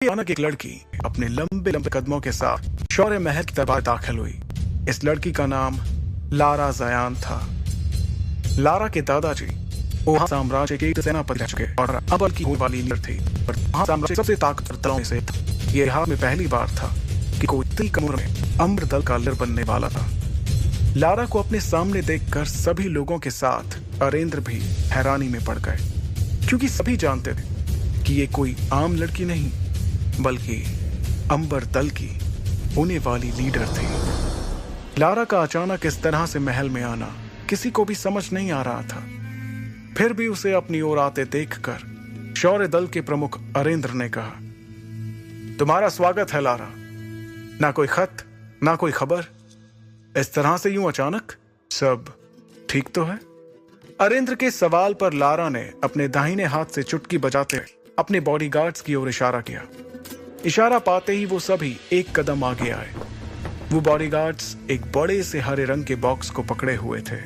अचानक एक लड़की अपने लंबे लंबे कदमों के साथ शौर्य महल की तरफ दाखिल हुई। इस लड़की का नाम लारा जयान था। लारा के दादाजी वहां साम्राज्य के एक सेनापति रह चुके और अबल की होने वाली लीडर थी। और वहां साम्राज्य सबसे ताकतवर दलों में से ये इतिहास में पहली बार था कि कोई इतनी कम उम्र में अम्र दल का लीडर बनने वाला था। लारा को अपने सामने देखकर सभी लोगों के साथ अरेंद्र भी हैरानी में पड़ गए, क्योंकि सभी जानते थे कि ये कोई आम लड़की नहीं बल्कि अंबर दल की होने वाली लीडर थी। लारा का अचानक इस तरह से महल में आना किसी को भी समझ नहीं आ रहा था। फिर भी उसे अपनी ओर आते देखकर शौर्य दल के प्रमुख अरेंद्र ने कहा, तुम्हारा स्वागत है लारा। ना कोई खत ना कोई खबर, इस तरह से यूं अचानक, सब ठीक तो है? अरेंद्र के सवाल पर लारा ने अपने दाहिने हाथ से चुटकी बजाते अपने बॉडीगार्ड्स की ओर इशारा किया। इशारा पाते ही वो सभी एक कदम आगे आए। वो बॉडीगार्ड्स एक बड़े से हरे रंग के बॉक्स को पकड़े हुए थे।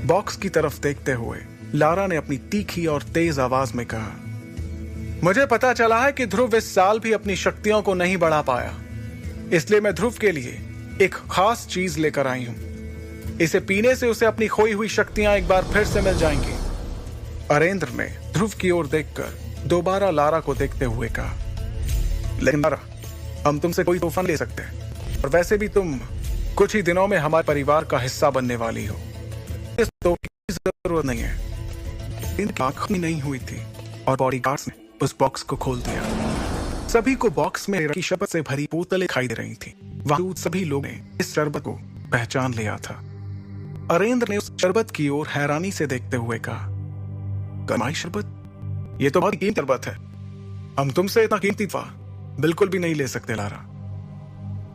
बॉक्स की तरफ देखते हुए लारा ने अपनी तीखी और तेज आवाज में कहा, मुझे पता चला है कि ध्रुव इस साल भी अपनी शक्तियों को नहीं बढ़ा पाया, इसलिए मैं ध्रुव के लिए एक खास चीज लेकर आई हूं। इसे पीने से उसे अपनी खोई हुई शक्तियां एक बार फिर से मिल जाएंगी। अरेंद्र ने ध्रुव की ओर देखकर दोबारा लारा को देखते हुए कहा, लेकिन लारा, हम तुमसे कोई तोहफा ले सकते हैं, और वैसे भी तुम कुछ ही दिनों में हमारे परिवार का हिस्सा बनने वाली हो। इस तोहफे की जरूरत नहीं है। इनकी आंख भी नहीं हुई थी और बॉडीगार्ड्स ने उस बॉक्स को खोल दिया। सभी को बॉक्स में रखी शरबत से भरी बोतलें दिखाई दे रही थी। वहां सभी लोगों ने इस शरबत को पहचान लिया था। अरेंद्र ने उस शरबत की ओर हैरानी से देखते हुए कहा, कमाई शरबत? ये तो बहुत कीमती शरबत है। हम तुमसे इतना कीमती तोहफा बिल्कुल भी नहीं ले सकते लारा।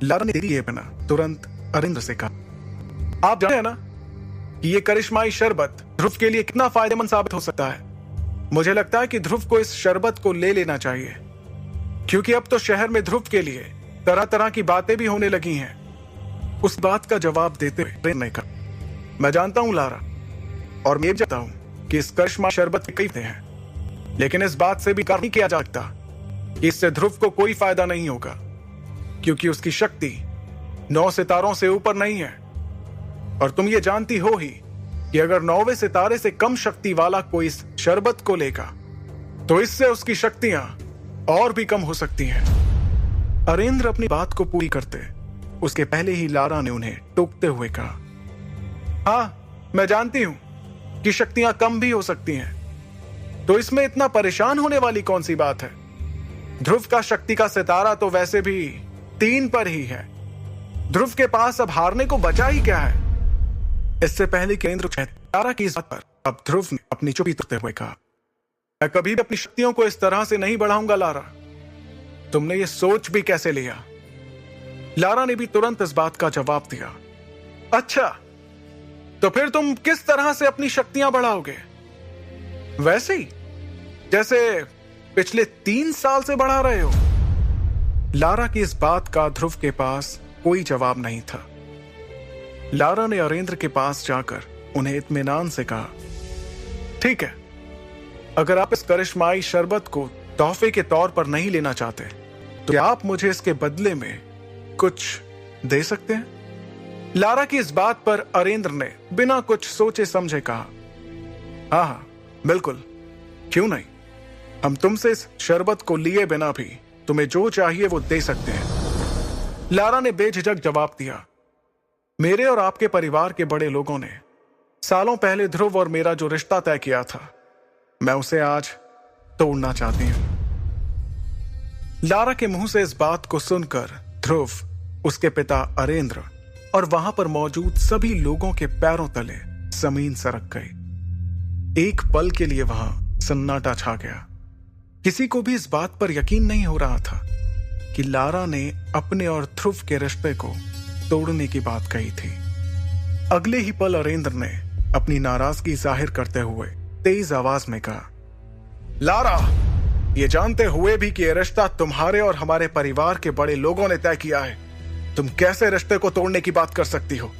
लारा ने देरी किए बिना तुरंत अरेंद्र से कहा, आप जानते हैं ना कि ये करिश्माई शरबत ध्रुव के लिए कितना फायदेमंद साबित हो सकता है। मुझे लगता है कि ध्रुव को इस शरबत को ले लेना चाहिए, क्योंकि अब तो शहर में ध्रुव के लिए तरह तरह की बातें भी होने लगी हैं। उस बात का जवाब देते हुए अरेंद्र ने कहा, मैं जानता हूं लारा, और मैं जानता हूं कि इस करिश्मा शरबत के कई फायदे हैं, लेकिन इस बात से भी इनकार नहीं किया जा सकता कि इससे ध्रुव को कोई फायदा नहीं होगा, क्योंकि उसकी शक्ति 9 सितारों से ऊपर नहीं है। और तुम ये जानती हो ही कि अगर 9वें सितारे से कम शक्ति वाला कोई इस शरबत को लेगा तो इससे उसकी शक्तियां और भी कम हो सकती हैं। अरेंद्र अपनी बात को पूरी करते उसके पहले ही लारा ने उन्हें टोकते हुए कहा, हाँ, मैं जानती हूं कि शक्तियां कम भी हो सकती हैं, तो इसमें इतना परेशान होने वाली कौन सी बात है? ध्रुव का शक्ति का सितारा तो वैसे भी 3 पर ही है। ध्रुव के पास अब हारने को बचा ही क्या है? इससे पहले कि अरेंद्र लारा की इस बात पर अब ध्रुव ने अपनी चुप्पी तोड़ते हुए कहा, मैं कभी भी अपनी शक्तियों को इस तरह से नहीं बढ़ाऊंगा लारा। तुमने ये सोच भी कैसे लिया? लारा ने भी तुरंत इस बात का जवाब दिया, अच्छा, तो फिर तुम किस तरह से अपनी शक्तियां बढ़ाओगे? वैसे ही जैसे पिछले 3 साल से बढ़ा रहे हो। लारा की इस बात का ध्रुव के पास कोई जवाब नहीं था। लारा ने अरेंद्र के पास जाकर उन्हें इत्मीनान से कहा, ठीक है, अगर आप इस करिश्माई शरबत को तोहफे के तौर पर नहीं लेना चाहते तो क्या आप मुझे इसके बदले में कुछ दे सकते हैं? लारा की इस बात पर अरेंद्र ने बिना कुछ सोचे समझे कहा, हाँ हाँ, बिल्कुल, क्यों नहीं। हम तुमसे इस शरबत को लिए बिना भी तुम्हें जो चाहिए वो दे सकते हैं। लारा ने बेझिझक जवाब दिया, मेरे और आपके परिवार के बड़े लोगों ने सालों पहले ध्रुव और मेरा जो रिश्ता तय किया था, मैं उसे आज तोड़ना चाहती हूं। लारा के मुंह से इस बात को सुनकर ध्रुव, उसके पिता अरेंद्र और वहां पर मौजूद सभी लोगों के पैरों तले जमीन सरक गई। एक पल के लिए वहां सन्नाटा छा गया। किसी को भी इस बात पर यकीन नहीं हो रहा था कि लारा ने अपने और ध्रुव के रिश्ते को तोड़ने की बात कही थी। अगले ही पल अरेंद्र ने अपनी नाराजगी जाहिर करते हुए तेज आवाज में कहा, लारा, ये जानते हुए भी कि यह रिश्ता तुम्हारे और हमारे परिवार के बड़े लोगों ने तय किया है, तुम कैसे रिश्ते को तोड़ने की बात कर सकती हो?